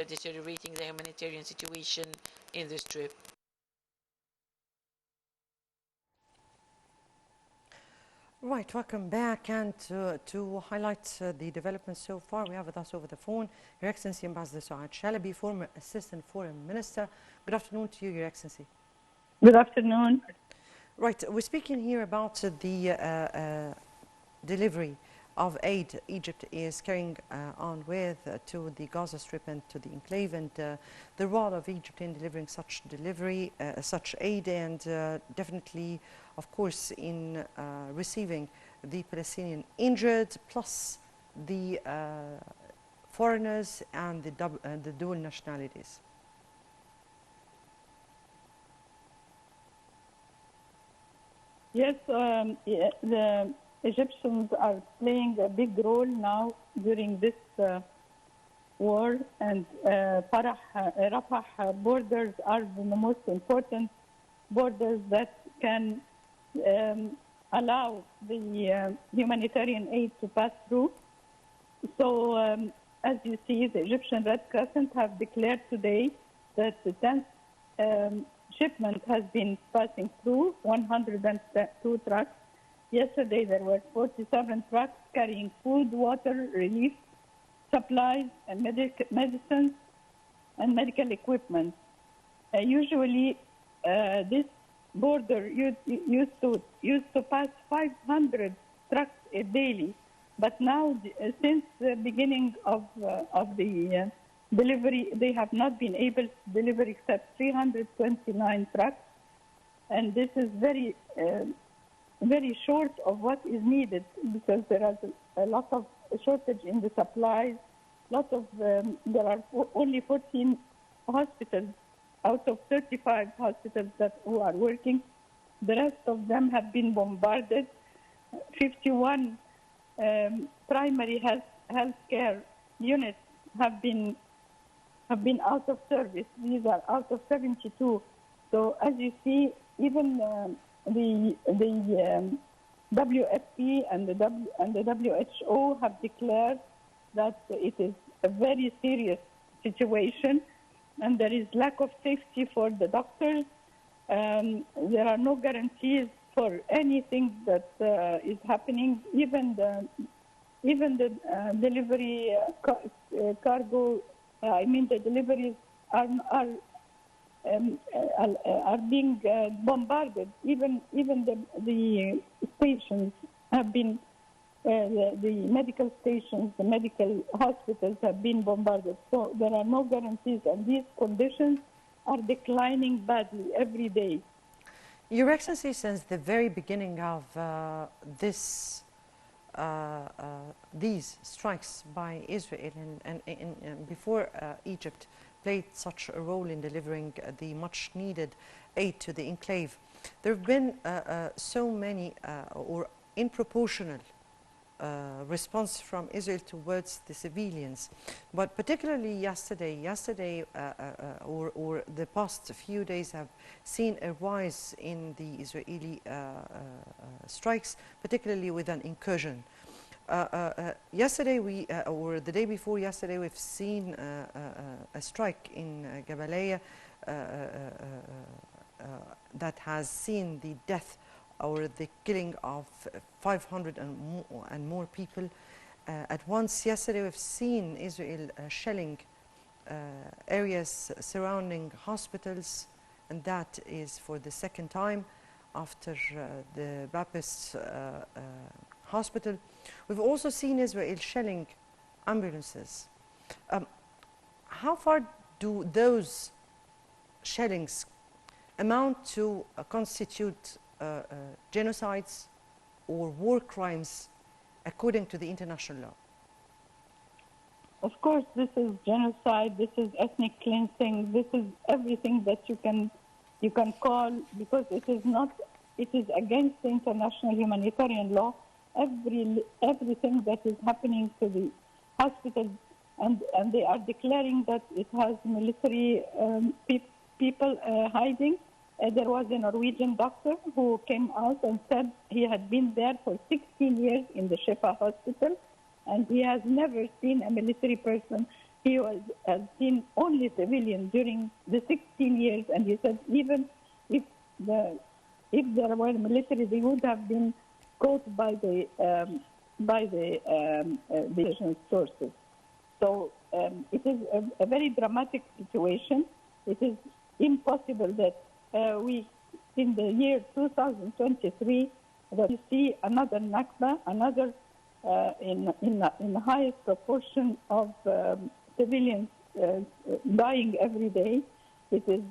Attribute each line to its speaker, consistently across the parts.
Speaker 1: deteriorating the humanitarian situation in the Strip.
Speaker 2: Right, welcome back. And to highlight the developments so far, we have with us over the phone Your Excellency Ambassador Sou'ad Shalaby, former Assistant Foreign Minister. Good afternoon to you, Your Excellency.
Speaker 3: Good afternoon.
Speaker 2: Right, we're speaking here about the delivery of aid Egypt is carrying on with to the Gaza Strip and to the enclave, and the role of Egypt in delivering such such aid, and definitely, of course, in receiving the Palestinian injured, plus the foreigners and the dual nationalities.
Speaker 3: Yes, the Egyptians are playing a big role now during this war, and Rafah borders are the most important borders that can allow the humanitarian aid to pass through. So, as you see, the Egyptian Red Crescent have declared today that the 10th shipment has been passing through, 102 trucks. Yesterday, there were 47 trucks carrying food, water, relief, supplies, and medicines, and medical equipment. Usually, this border used to pass 500 trucks daily, but now, since the beginning of the delivery, they have not been able to deliver except 329 trucks, and this is very short of what is needed, because there is a lot of shortage in the supplies. There are only 14 hospitals out of 35 hospitals who are working. The rest of them have been bombarded. 51 primary health care units have been out of service. These are out of 72. So as you see, even the WFP and the WHO have declared that it is a very serious situation, and there is lack of safety for the doctors. There are no guarantees for anything that is happening. Even the delivery cargo. The deliveries are being bombarded. Even the stations have been, the medical stations, the medical hospitals have been bombarded. So there are no guarantees, and these conditions are declining badly every day.
Speaker 2: Your Excellency, since the very beginning of these strikes by Israel, and before Egypt played such a role in delivering the much needed aid to the enclave, there have been so many or in proportional response from Israel towards the civilians, but particularly yesterday or the past few days have seen a rise in the Israeli strikes, particularly with an incursion. Yesterday, or the day before yesterday, we've seen a strike in Jabalia that has seen the death or the killing of 500 and more people at once. Yesterday, we've seen Israel shelling areas surrounding hospitals, and that is for the second time after the Baptist hospital. We've also seen Israel shelling ambulances. How far do those shellings amount to constitute genocides or war crimes according to the international law?
Speaker 3: Of course, this is genocide, this is ethnic cleansing, this is everything that you can call, because it is against the international humanitarian law. Everything that is happening to the hospitals, and they are declaring that it has military people hiding. There was a Norwegian doctor who came out and said he had been there for 16 years in the Shifa hospital, and he has never seen a military person. he has seen only civilians during the 16 years, and he said even if there were military, they would have been caught by the intelligence sources. So it is a very dramatic situation. It is impossible that we, in the year 2023, that we see another Nakba, another in the highest proportion of civilians dying every day. It is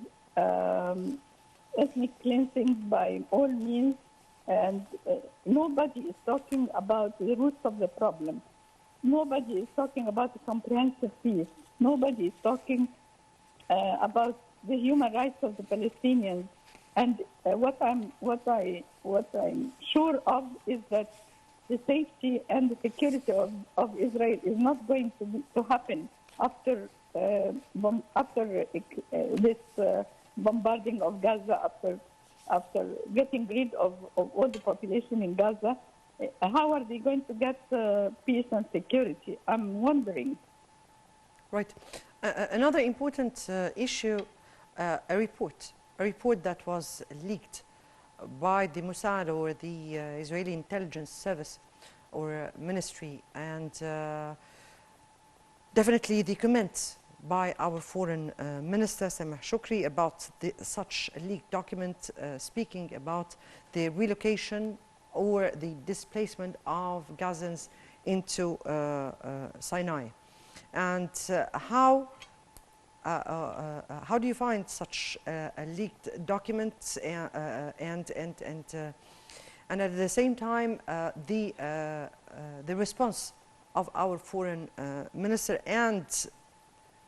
Speaker 3: ethnic cleansing by all means, and nobody is talking about the roots of the problem. Nobody is talking about a comprehensive peace. Nobody is talking about the human rights of the Palestinians. And what I'm sure of is that the safety and the security of Israel is not going to happen after this bombarding of Gaza, after getting rid of all the population in Gaza. How are they going to get peace and security? I'm wondering.
Speaker 2: Right. Another important issue, a report that was leaked by the Mossad or the Israeli intelligence service or ministry, and definitely the comments by our foreign minister Sameh Shoukry about such a leaked document speaking about the relocation or the displacement of Gazans into Sinai. And how do you find such a leaked document, and at the same time the response of our foreign minister and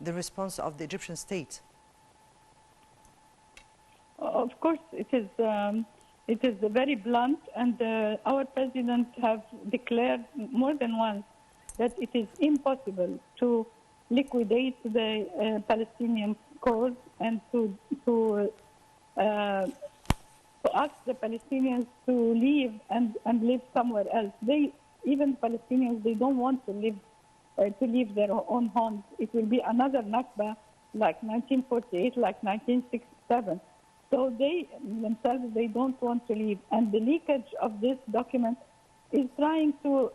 Speaker 2: the response of the Egyptian state?
Speaker 3: Of course, it is very blunt, and our president have declared more than once that it is impossible to liquidate the Palestinian cause and to ask the Palestinians to leave and live somewhere else. Even Palestinians, they don't want to leave their own homes. It will be another Nakba like 1948, like 1967. So they themselves, they don't want to leave. And the leakage of this document is trying to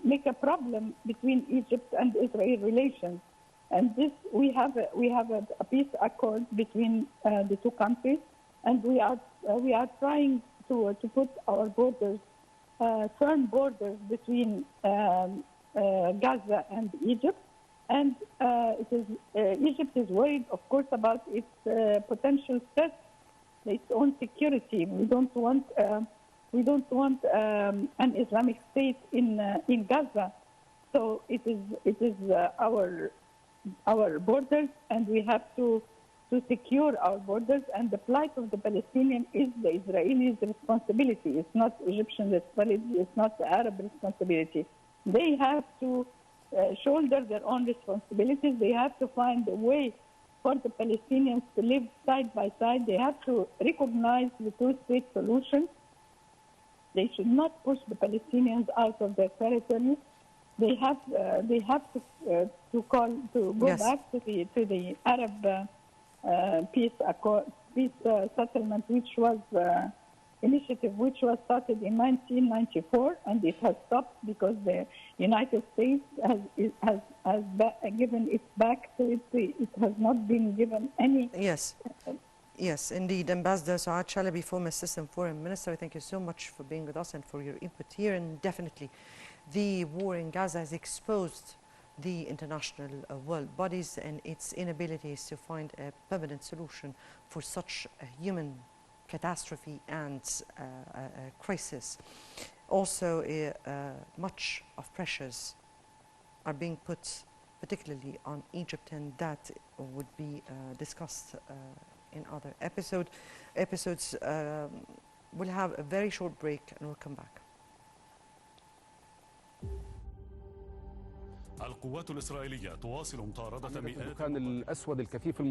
Speaker 3: make a problem between Egypt and Israel relations. And this, we have a peace accord between the two countries, and we are trying to put our borders, firm borders between Gaza and Egypt. And Egypt is worried, of course, about its potential threat, its own security. We don't want an Islamic state in Gaza. So it is our borders, and we have to secure our borders. And the plight of the Palestinian is the Israelis' responsibility. It's not Egyptian responsibility. It's not the Arab responsibility. They have to shoulder their own responsibilities. They have to find a way for the Palestinians to live side by side. They have to recognize the two-state solution. They should not push the Palestinians out of their territory. They have to go
Speaker 2: yes.
Speaker 3: back to the Arab peace accord, peace settlement, which was initiative which was started in 1994, and it has stopped because the United States has given it back to it. It has not been given any.
Speaker 2: Yes. Yes, indeed. Ambassador Sou'ad Shalaby, former Assistant Foreign Minister, thank you so much for being with us and for your input here. And definitely, the war in Gaza has exposed the international world bodies and its inabilities to find a permanent solution for such a human catastrophe and crisis. Also, much of pressures are being put particularly on Egypt, and that would be discussed in other episodes. We'll have a very short break and we'll come back.
Speaker 4: القوات الإسرائيلية تواصل مطاردة مئات
Speaker 5: الدخان الأسود الكثيف